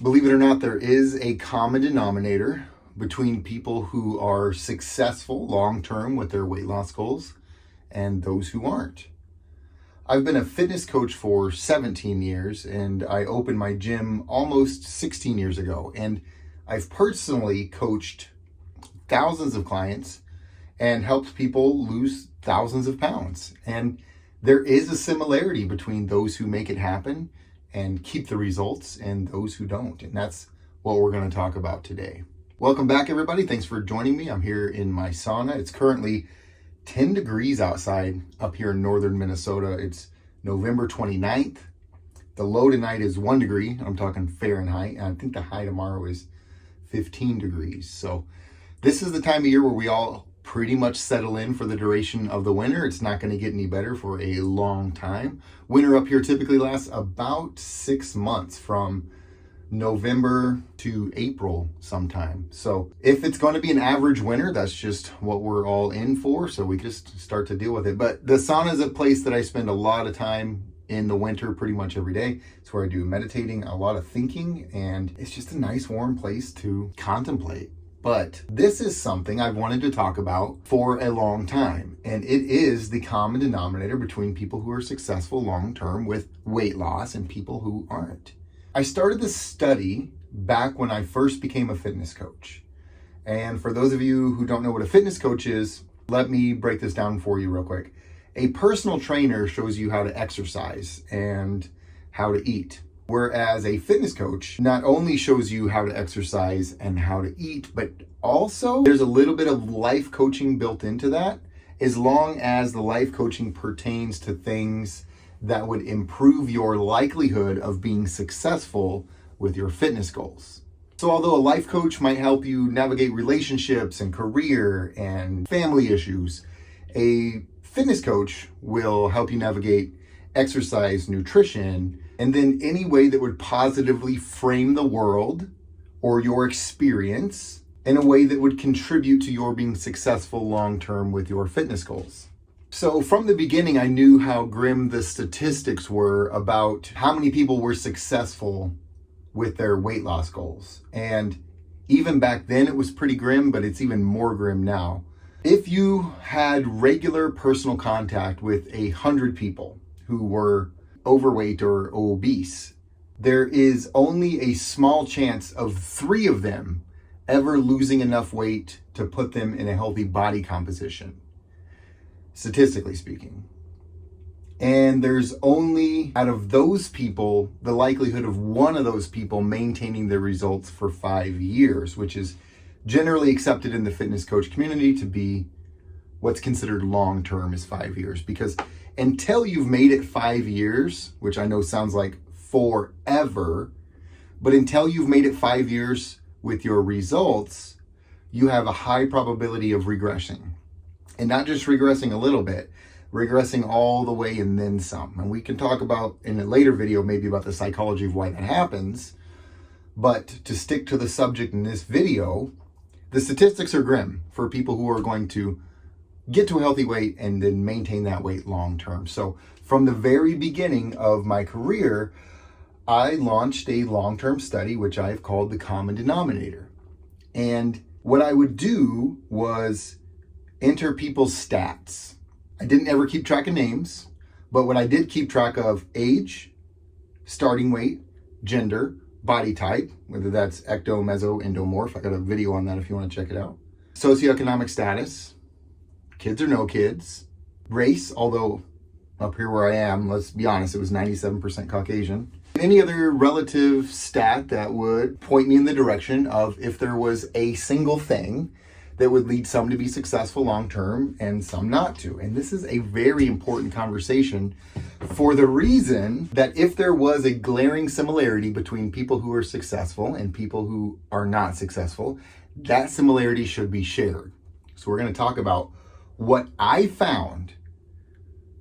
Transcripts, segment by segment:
Believe it or not, there is a common denominator between people who are successful long-term with their weight loss goals and those who aren't. I've been a fitness coach for 17 years and I opened my gym almost 16 years ago. And I've personally coached thousands of clients and helped people lose thousands of pounds. And there is a similarity between those who make it happen and keep the results and those who don't. And that's what we're going to talk about today. Welcome back, everybody. Thanks for joining me. I'm here in my sauna. It's currently 10 degrees outside up here in northern Minnesota. It's November 29th. The low tonight is 1 degree. I'm talking Fahrenheit. And I think the high tomorrow is 15 degrees. So this is the time of year where we all pretty much settle in for the duration of the winter. It's not going to get any better for a long time. Winter up here typically lasts about 6 months, from November to April sometime. So if it's going to be an average winter, that's just what we're all in for. So we just start to deal with it. But the sauna is a place that I spend a lot of time in the winter, pretty much every day. It's where I do meditating, a lot of thinking, and it's just a nice warm place to contemplate. But this is something I've wanted to talk about for a long time, and it is the common denominator between people who are successful long-term with weight loss and people who aren't. I started this study back when I first became a fitness coach. And for those of you who don't know what a fitness coach is, let me break this down for you real quick. A personal trainer shows you how to exercise and how to eat. Whereas a fitness coach not only shows you how to exercise and how to eat, but also there's a little bit of life coaching built into that, as long as the life coaching pertains to things that would improve your likelihood of being successful with your fitness goals. So although a life coach might help you navigate relationships and career and family issues, a fitness coach will help you navigate exercise, nutrition, and then any way that would positively frame the world or your experience in a way that would contribute to your being successful long-term with your fitness goals. So from the beginning, I knew how grim the statistics were about how many people were successful with their weight loss goals. And even back then it was pretty grim, but it's even more grim now. If you had regular personal contact with 100 people who were overweight or obese, there is only a small chance of 3 of them ever losing enough weight to put them in a healthy body composition, statistically speaking. And there's only, out of those people, the likelihood of one of those people maintaining their results for 5 years, which is generally accepted in the fitness coach community to be what's considered long-term is 5 years. Because until you've made it 5 years, which I know sounds like forever, but until you've made it 5 years with your results, you have a high probability of regressing. And not just regressing a little bit, regressing all the way and then some. And we can talk about in a later video maybe about the psychology of why that happens. But to stick to the subject in this video, the statistics are grim for people who are going to get to a healthy weight and then maintain that weight long term. So from the very beginning of my career, I launched a long-term study, which I've called the common denominator. And what I would do was enter people's stats. I didn't ever keep track of names, but what I did keep track of: age, starting weight, gender, body type, whether that's ecto, meso, endomorph. I got a video on that if you want to check it out. Socioeconomic status, kids or no kids, race, although up here where I am, let's be honest, it was 97% Caucasian. Any other relative stat that would point me in the direction of if there was a single thing that would lead some to be successful long-term and some not to. And this is a very important conversation for the reason that if there was a glaring similarity between people who are successful and people who are not successful, that similarity should be shared. So we're going to talk about what I found,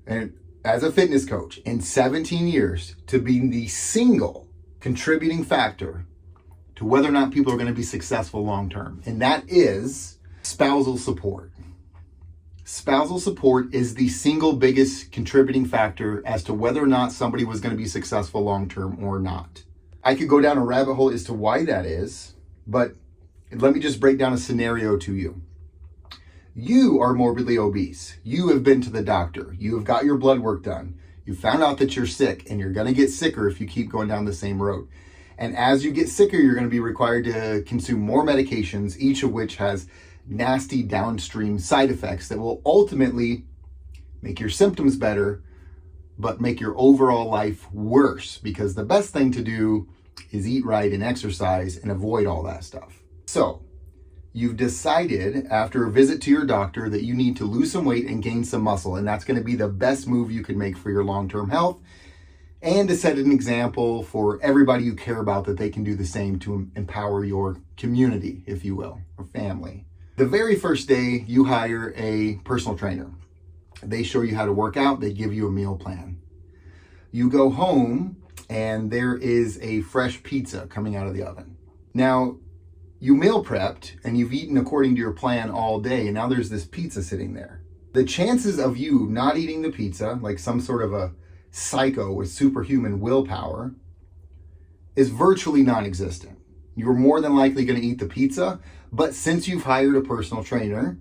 and as a fitness coach in 17 years, to be the single contributing factor to whether or not people are going to be successful long-term. And that is spousal support. Spousal support is the single biggest contributing factor as to whether or not somebody was going to be successful long-term or not. I could go down a rabbit hole as to why that is, but let me just break down a scenario to you. You are morbidly obese. You have been to the doctor. You have got your blood work done. You found out that you're sick, and you're going to get sicker if you keep going down the same road. And as you get sicker, you're going to be required to consume more medications, each of which has nasty downstream side effects that will ultimately make your symptoms better, but make your overall life worse, because the best thing to do is eat right and exercise and avoid all that stuff. So you've decided after a visit to your doctor that you need to lose some weight and gain some muscle, and that's going to be the best move you can make for your long-term health, and to set an example for everybody you care about that they can do the same to empower your community, if you will, or family. The very first day you hire a personal trainer. They show you how to work out, they give you a meal plan. You go home and there is a fresh pizza coming out of the oven. Now, you meal prepped and you've eaten according to your plan all day, and now there's this pizza sitting there. The chances of you not eating the pizza, like some sort of a psycho with superhuman willpower, is virtually non-existent. You're more than likely going to eat the pizza, but since you've hired a personal trainer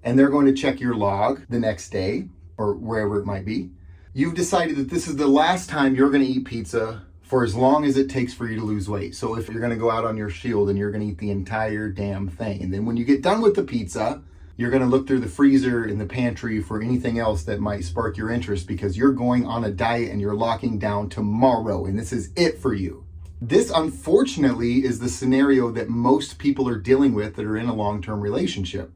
and they're going to check your log the next day or wherever it might be, you've decided that this is the last time you're going to eat pizza for as long as it takes for you to lose weight. So if you're going to go out on your shield and you're going to eat the entire damn thing, and then when you get done with the pizza, you're going to look through the freezer in the pantry for anything else that might spark your interest, because you're going on a diet and you're locking down tomorrow, and this is it for you. This, unfortunately, is the scenario that most people are dealing with that are in a long-term relationship.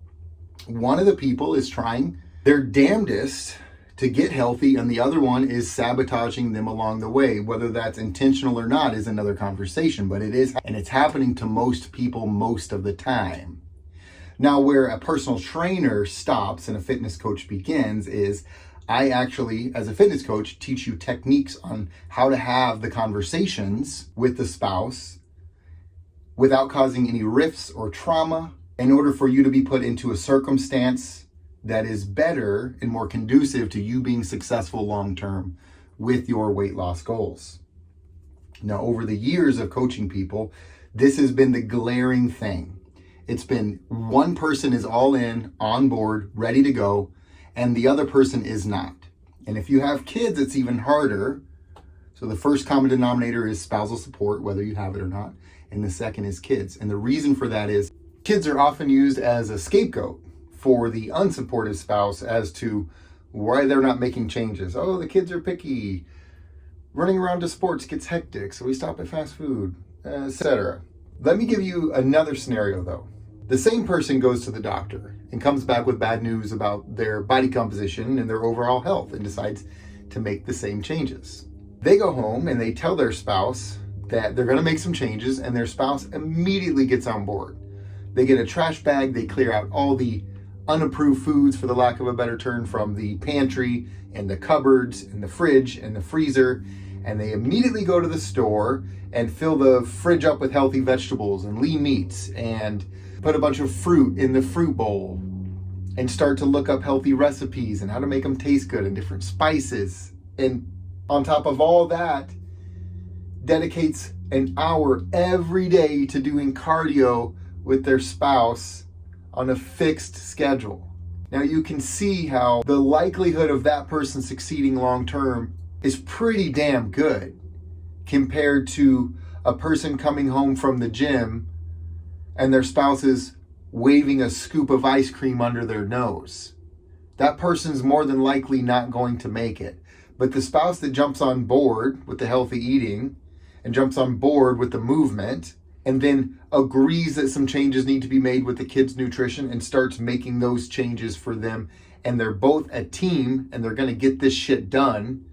One of the people is trying their damnedest to get healthy, and the other one is sabotaging them along the way. Whether that's intentional or not is another conversation, but it is, and it's happening to most people most of the time. Now, where a personal trainer stops and a fitness coach begins is I actually, as a fitness coach, teach you techniques on how to have the conversations with the spouse without causing any rifts or trauma, in order for you to be put into a circumstance that is better and more conducive to you being successful long-term with your weight loss goals. Now, over the years of coaching people, this has been the glaring thing. It's been one person is all in, on board, ready to go, and the other person is not. And if you have kids, it's even harder. So the first common denominator is spousal support, whether you have it or not, and the second is kids. And the reason for that is kids are often used as a scapegoat for the unsupportive spouse as to why they're not making changes. Oh, the kids are picky. Running around to sports gets hectic, so we stop at fast food, etc. Let me give you another scenario though. The same person goes to the doctor and comes back with bad news about their body composition and their overall health and decides to make the same changes. They go home and they tell their spouse that they're going to make some changes, and their spouse immediately gets on board. They get a trash bag, they clear out all the unapproved foods, for the lack of a better term, from the pantry and the cupboards and the fridge and the freezer, and they immediately go to the store and fill the fridge up with healthy vegetables and lean meats and put a bunch of fruit in the fruit bowl and start to look up healthy recipes and how to make them taste good and different spices. And on top of all that, dedicates an hour every day to doing cardio with their spouse on a fixed schedule. Now you can see how the likelihood of that person succeeding long term is pretty damn good compared to a person coming home from the gym and their spouse is waving a scoop of ice cream under their nose. That person's more than likely not going to make it. But the spouse that jumps on board with the healthy eating and jumps on board with the movement and then agrees that some changes need to be made with the kids' nutrition and starts making those changes for them, and they're both a team and they're going to get this shit done,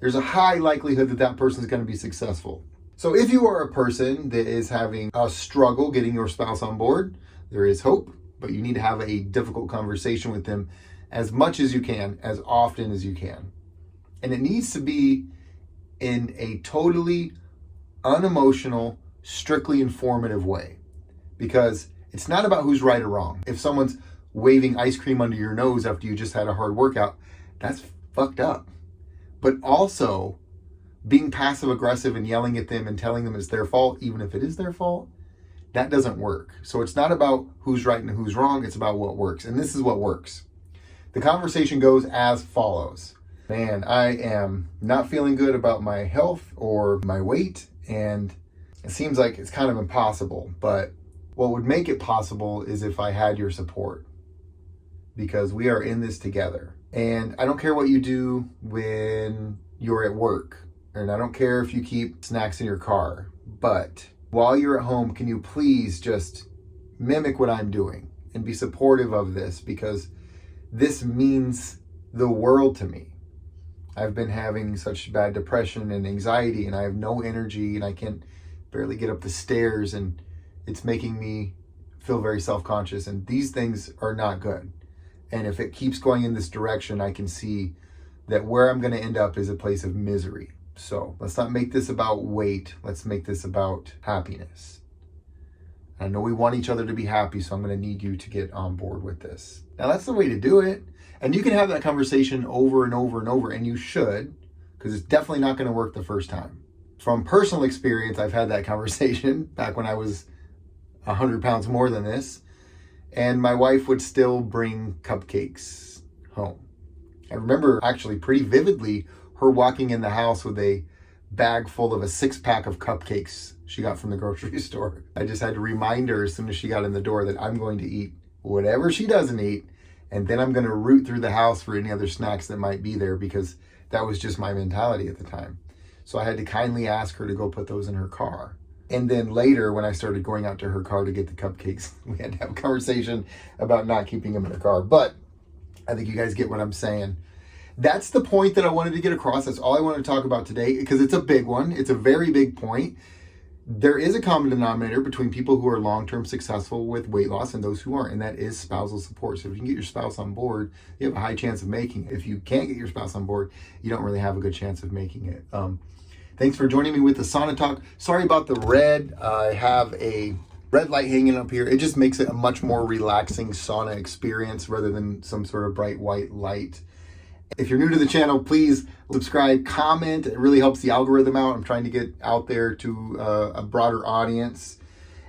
there's a high likelihood that that person is going to be successful. So if you are a person that is having a struggle getting your spouse on board, there is hope, but you need to have a difficult conversation with them as much as you can, as often as you can. And it needs to be in a totally unemotional, strictly informative way, because it's not about who's right or wrong. If someone's waving ice cream under your nose after you just had a hard workout, that's fucked up. But also, being passive aggressive and yelling at them and telling them it's their fault, even if it is their fault, that doesn't work. So it's not about who's right and who's wrong. It's about what works. And this is what works. The conversation goes as follows. Man, I am not feeling good about my health or my weight, and it seems like it's kind of impossible. But what would make it possible is if I had your support, because we are in this together. And I don't care what you do when you're at work, and I don't care if you keep snacks in your car, but while you're at home, can you please just mimic what I'm doing and be supportive of this, because this means the world to me. I've been having such bad depression and anxiety, and I have no energy, and I can barely get up the stairs, and it's making me feel very self-conscious, and these things are not good. And if it keeps going in this direction, I can see that where I'm going to end up is a place of misery. So let's not make this about weight. Let's make this about happiness. I know we want each other to be happy, so I'm going to need you to get on board with this. Now, that's the way to do it. And you can have that conversation over and over and over, and you should, because it's definitely not going to work the first time. From personal experience, I've had that conversation back when I was 100 pounds more than this, and my wife would still bring cupcakes home. I remember actually pretty vividly her walking in the house with a bag full of a 6-pack of cupcakes she got from the grocery store. I just had to remind her as soon as she got in the door that I'm going to eat whatever she doesn't eat, and then I'm going to root through the house for any other snacks that might be there, because that was just my mentality at the time. So I had to kindly ask her to go put those in her car. And then later, when I started going out to her car to get the cupcakes, we had to have a conversation about not keeping them in the car. But I think you guys get what I'm saying. That's the point that I wanted to get across. That's all I wanted to talk about today, because it's a big one. It's a very big point. There is a common denominator between people who are long-term successful with weight loss and those who aren't, and that is spousal support. So if you can get your spouse on board, you have a high chance of making it. If you can't get your spouse on board, you don't really have a good chance of making it. Thanks for joining me with the sauna talk. Sorry about the red. I have a red light hanging up here. It just makes it a much more relaxing sauna experience rather than some sort of bright white light. If you're new to the channel, please subscribe, comment. It really helps the algorithm out. I'm trying to get out there to a broader audience.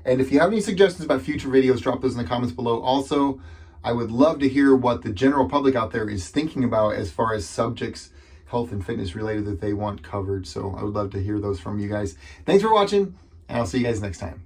And if you have any suggestions about future videos, drop those in the comments below. Also, I would love to hear what the general public out there is thinking about as far as subjects, health and fitness related, that they want covered. So I would love to hear those from you guys. Thanks for watching, and I'll see you guys next time.